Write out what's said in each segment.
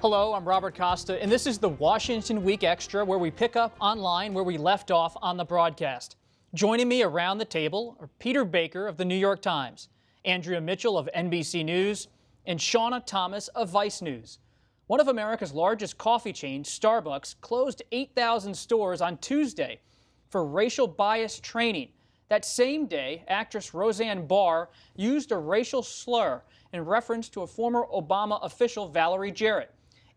Hello, I'm Robert Costa, and this is the Washington Week Extra, where we pick up online where we left off on the broadcast. Joining me around the table are Peter Baker of the New York Times, Andrea Mitchell of NBC News, and Shauna Thomas of Vice News. One of America's largest coffee chains, Starbucks, closed 8,000 stores on Tuesday for racial bias training. That same day, actress Roseanne Barr used a racial slur in reference to a former Obama official, Valerie Jarrett.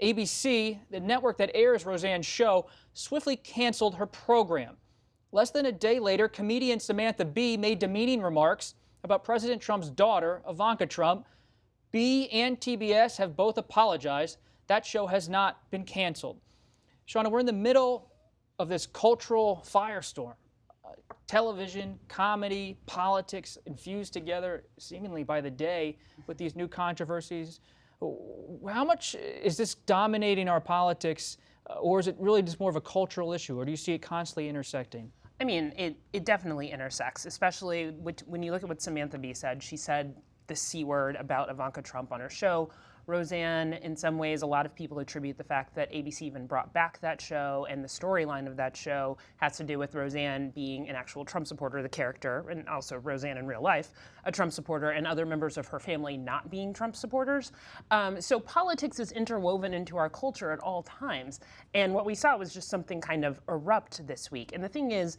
ABC, the network that airs Roseanne's show, swiftly canceled her program. Less than a day later, comedian Samantha Bee made demeaning remarks about President Trump's daughter, Ivanka Trump. Bee and TBS have both apologized. That show has not been canceled. Shauna, we're in the middle of this cultural firestorm. Television, comedy, politics infused together seemingly by the day with these new controversies. How much is this dominating our politics, or is it really just more of a cultural issue, or do you see it constantly intersecting? I mean, it definitely intersects, especially when you look at what Samantha Bee said. She said the C word about Ivanka Trump on her show. Roseanne, in some ways, a lot of people attribute the fact that ABC even brought back that show, and the storyline of that show has to do with Roseanne being an actual Trump supporter, the character, and also Roseanne in real life, a Trump supporter, and other members of her family not being Trump supporters. So politics is interwoven into our culture at all times. And what we saw was just something kind of erupt this week. And the thing is,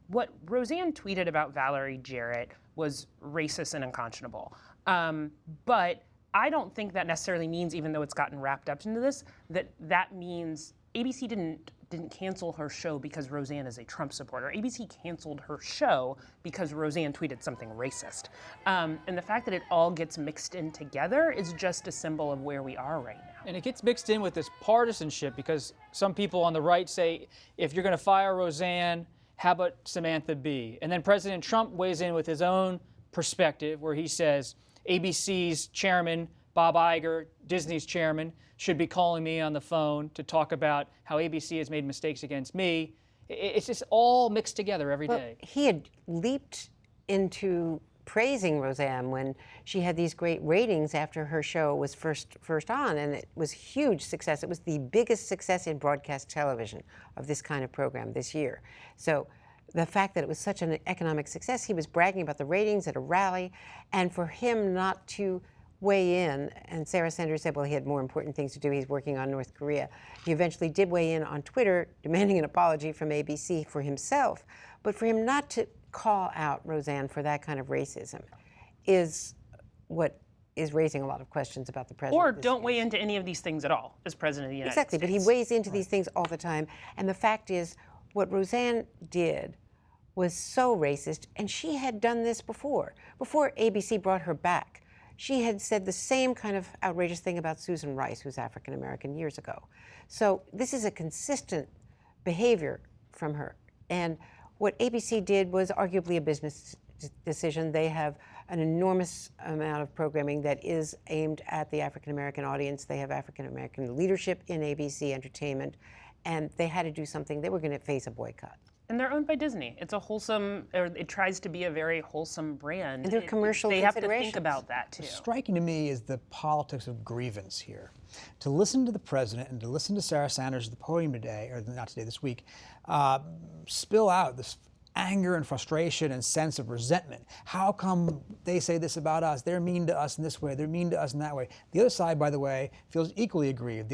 what Roseanne tweeted about Valerie Jarrett was racist and unconscionable. But I don't think that necessarily means, even though it's gotten wrapped up into this, that means ABC didn't cancel her show because Roseanne is a Trump supporter. ABC canceled her show because Roseanne tweeted something racist. And the fact that it all gets mixed in together is just a symbol of where we are right now. And it gets mixed in with this partisanship because some people on the right say, if you're going to fire Roseanne, how about Samantha Bee? And then President Trump weighs in with his own perspective where he says, ABC's chairman, Bob Iger, Disney's chairman, should be calling me on the phone to talk about how ABC has made mistakes against me. It's just all mixed together every day. He had leaped into praising Roseanne when she had these great ratings after her show was first on, and it was a huge success. It was the biggest success in broadcast television of this kind of program this year. So the fact that it was such an economic success, he was bragging about the ratings at a rally, and for him not to weigh in, and Sarah Sanders said, well, he had more important things to do, he's working on North Korea. He eventually did weigh in on Twitter, demanding an apology from ABC for himself, but for him not to call out Roseanne for that kind of racism is what is raising a lot of questions about the president. Or don't weigh into any of these things at all as president of the United States. Exactly, but he weighs into these things all the time, and the fact is, what Roseanne did was so racist, and she had done this before. Before ABC brought her back, she had said the same kind of outrageous thing about Susan Rice, who's African American, years ago. So this is a consistent behavior from her. And what ABC did was arguably a business decision. They have an enormous amount of programming that is aimed at the African American audience. They have African American leadership in ABC Entertainment, and they had to do something. They were going to face a boycott. And they're owned by Disney. It's a wholesome, or it tries to be a very wholesome brand. And their commercial They have to considerations. think about that, too. What's striking to me is the politics of grievance here. To listen to the president and to listen to Sarah Sanders at the podium today, or not today, this week, spill out this anger and frustration and sense of resentment. How come they say this about us? They're mean to us in this way. They're mean to us in that way. The other side, by the way, feels equally aggrieved.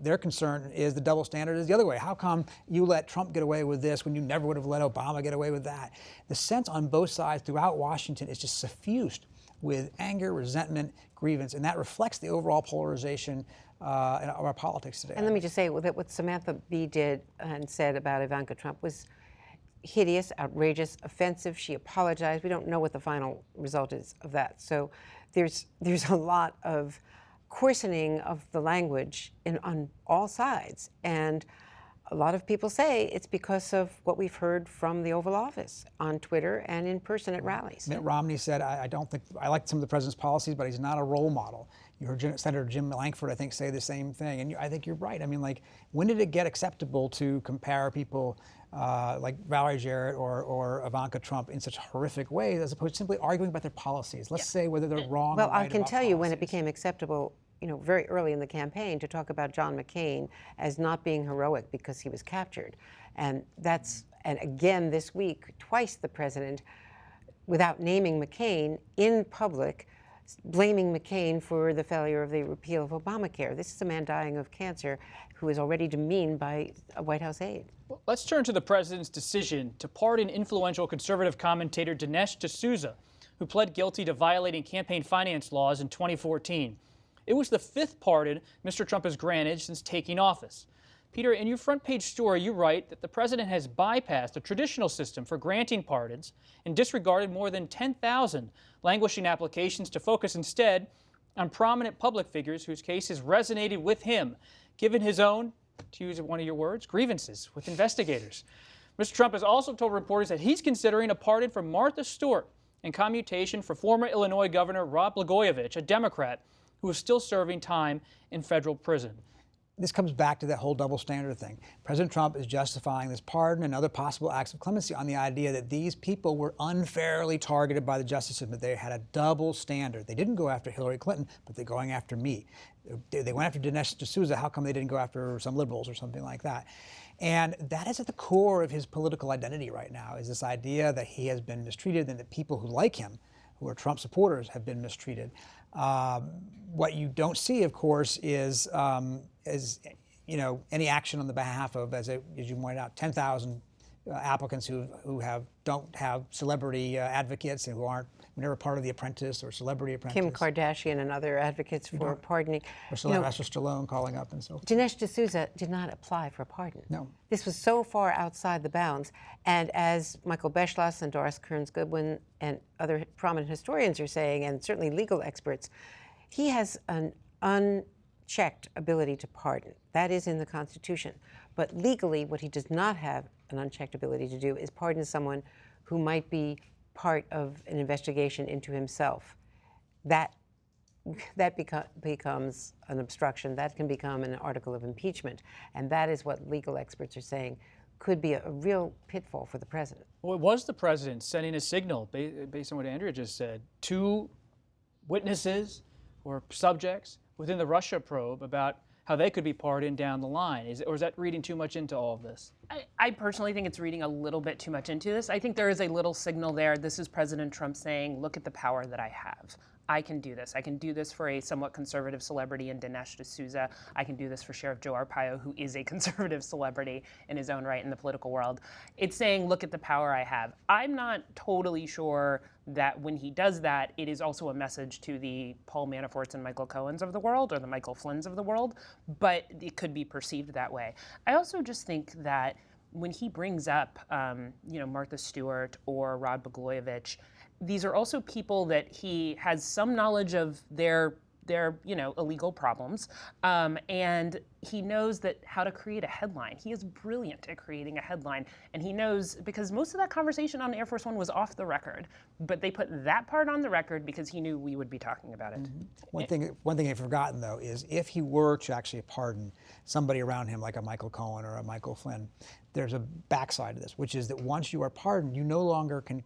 Their concern is the double standard is the other way. How come you let Trump get away with this when you never would have let Obama get away with that? The sense on both sides throughout Washington is just suffused with anger, resentment, grievance, and that reflects the overall polarization of our politics today. And let me just say that what Samantha Bee did and said about Ivanka Trump was hideous, outrageous, offensive. She apologized. We don't know what the final result is of that. So there's a lot of coarsening of the language on all sides. And a lot of people say it's because of what we've heard from the Oval Office on Twitter and in person at rallies. Mitt Romney said, I don't think, I like some of the president's policies, but he's not a role model. You heard Senator Jim Lankford, I think, say the same thing. And I think you're right. I mean, like, when did it get acceptable to compare people like Valerie Jarrett or Ivanka Trump in such horrific ways, as opposed to simply arguing about their policies? Let's say whether they're wrong or right. Well, I can tell you when it became acceptable very early in the campaign to talk about John McCain as not being heroic because he was captured. And again this week, twice the president, without naming McCain in public, blaming McCain for the failure of the repeal of Obamacare. This is a man dying of cancer who is already demeaned by a White House aide. Let's turn to the president's decision to pardon influential conservative commentator Dinesh Dsouza, who pled guilty to violating campaign finance laws in 2014. It was the 5th pardon Mr. Trump has granted since taking office. Peter, in your front page story, you write that the president has bypassed the traditional system for granting pardons and disregarded more than 10,000 languishing applications to focus instead on prominent public figures whose cases resonated with him, given his own, to use one of your words, grievances with investigators. Mr. Trump has also told reporters that he's considering a pardon for Martha Stewart and commutation for former Illinois Governor Rod Blagojevich, a Democrat, who is still serving time in federal prison. This comes back to that whole double standard thing. President Trump is justifying this pardon and other possible acts of clemency on the idea that these people were unfairly targeted by the justice system. They had a double standard. They didn't go after Hillary Clinton, but they're going after me. They went after Dinesh D'Souza. How come they didn't go after some liberals or something like that? And that is at the core of his political identity right now, is this idea that he has been mistreated and that people who like him, who are Trump supporters, have been mistreated. What you don't see, of course, is any action on the behalf of, as you pointed out, 10,000 applicants who don't have celebrity advocates and who aren't never part of The Apprentice or Celebrity Apprentice. Kim Kardashian and other advocates for pardoning. Or Sylvester Stallone calling up and so forth. Dinesh D'Souza did not apply for a pardon. No. This was so far outside the bounds. And as Michael Beschloss and Doris Kearns Goodwin and other prominent historians are saying, and certainly legal experts, he has an unchecked ability to pardon. That is in the Constitution. But legally, what he does not have an unchecked ability to do is pardon someone who might be part of an investigation into himself. That becomes an obstruction. That can become an article of impeachment. And that is what legal experts are saying could be a real pitfall for the president. Well, it was the president sending a signal, based on what Andrea just said, to witnesses or subjects within the Russia probe about how they could be pardoned down the line. Or is that reading too much into all of this? I personally think it's reading a little bit too much into this. I think there is a little signal there. This is President Trump saying, look at the power that I have. I can do this. I can do this for a somewhat conservative celebrity in Dinesh D'Souza. I can do this for Sheriff Joe Arpaio, who is a conservative celebrity in his own right in the political world. It's saying, look at the power I have. I'm not totally sure that when he does that, it is also a message to the Paul Manaforts and Michael Cohens of the world, or the Michael Flynns of the world, but it could be perceived that way. I also just think that when he brings up, Martha Stewart or Rod Blagojevich, these are also people that he has some knowledge of their illegal problems, and he knows how to create a headline. He is brilliant at creating a headline, and he knows, because most of that conversation on Air Force One was off the record, but they put that part on the record because he knew we would be talking about it. Mm-hmm. One thing I've forgotten, though, is if he were to actually pardon somebody around him, like a Michael Cohen or a Michael Flynn, there's a backside to this, which is that once you are pardoned, you no longer can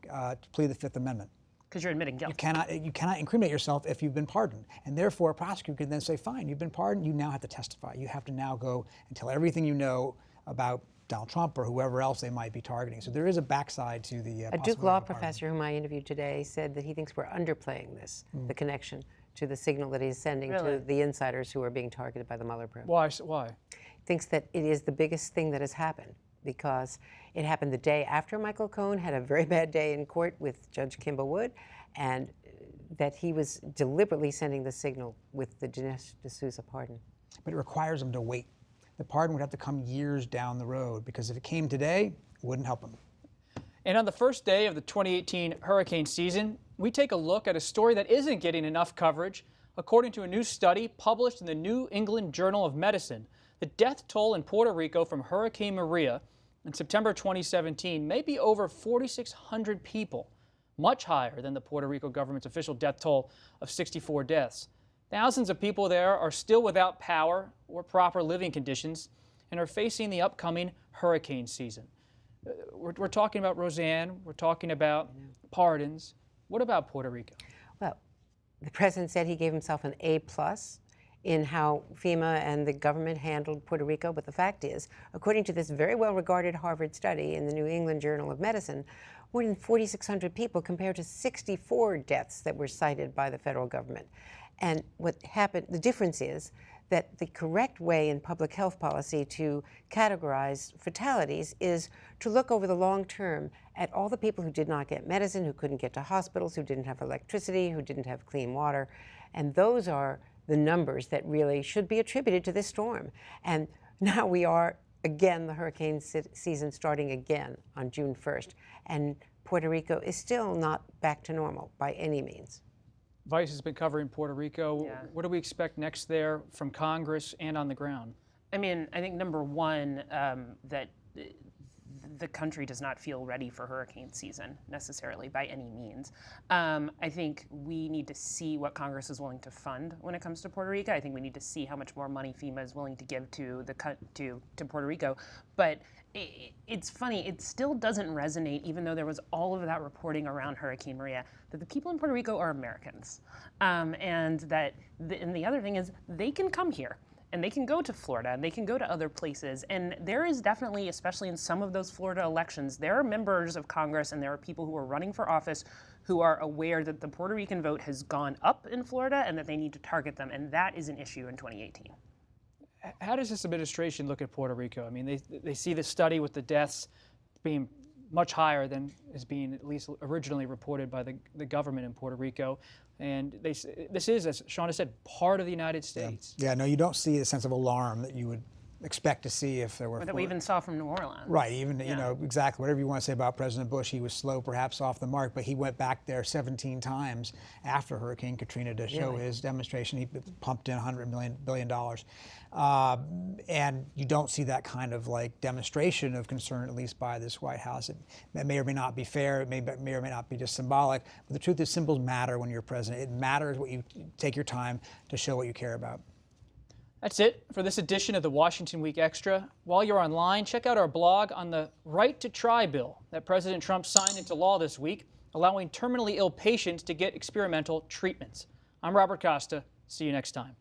plead the Fifth Amendment. Because you're admitting guilt. You cannot incriminate yourself if you've been pardoned. And therefore, a prosecutor can then say, fine, you've been pardoned, you now have to testify. You have to now go and tell everything you know about Donald Trump or whoever else they might be targeting. So there is a backside to the A Duke law professor whom I interviewed today said that he thinks we're underplaying this, the connection to the signal that he's sending to the insiders who are being targeted by the Mueller probe. Why? Thinks that it is the biggest thing that has happened, because it happened the day after Michael Cohen had a very bad day in court with Judge Kimball Wood, and that he was deliberately sending the signal with the Dinesh D'Souza pardon. But it requires him to wait. The pardon would have to come years down the road, because if it came today, it wouldn't help him. And on the first day of the 2018 hurricane season, we take a look at a story that isn't getting enough coverage. According to a new study published in the New England Journal of Medicine, the death toll in Puerto Rico from Hurricane Maria in September 2017 may be over 4,600 people, much higher than the Puerto Rico government's official death toll of 64 deaths. Thousands of people there are still without power or proper living conditions and are facing the upcoming hurricane season. We're talking about Roseanne, we're talking about pardons. What about Puerto Rico? Well, the president said he gave himself an A+ in how FEMA and the government handled Puerto Rico, but the fact is, according to this very well-regarded Harvard study in the New England Journal of Medicine, more than 4,600 people compared to 64 deaths that were cited by the federal government. And what happened, the difference is that the correct way in public health policy to categorize fatalities is to look over the long term at all the people who did not get medicine, who couldn't get to hospitals, who didn't have electricity, who didn't have clean water. And those are the numbers that really should be attributed to this storm. And now we are, again, the hurricane season starting again on June 1st. And Puerto Rico is still not back to normal by any means. Vice has been covering Puerto Rico. Yeah. What do we expect next there from Congress and on the ground? I mean, I think number one, that the country does not feel ready for hurricane season necessarily by any means. I think we need to see what Congress is willing to fund when it comes to Puerto Rico. I think we need to see how much more money FEMA is willing to give to Puerto Rico. But it's funny, it still doesn't resonate, even though there was all of that reporting around Hurricane Maria, that the people in Puerto Rico are Americans. And the other thing is they can come here. And they can go to Florida, and they can go to other places. And there is definitely, especially in some of those Florida elections, there are members of Congress and there are people who are running for office who are aware that the Puerto Rican vote has gone up in Florida and that they need to target them. And that is an issue in 2018. How does this administration look at Puerto Rico? I mean, they see the study with the deaths being much higher than is being at least originally reported by the government in Puerto Rico. And this is, as Shauna said, part of the United States. Yeah, no, you don't see the sense of alarm that you would expect to see if there were. Or that we even saw from New Orleans. Right, even, you know, exactly, whatever you want to say about President Bush, he was slow perhaps off the mark, but he went back there 17 times after Hurricane Katrina to show his demonstration. He pumped in $100 billion. And you don't see that kind of like demonstration of concern, at least by this White House. It may or may not be fair, it may or may not be just symbolic, but the truth is symbols matter when you're president. It matters what you take your time to show what you care about. That's it for this edition of the Washington Week Extra. While you're online, check out our blog on the Right to Try bill that President Trump signed into law this week, allowing terminally ill patients to get experimental treatments. I'm Robert Costa. See you next time.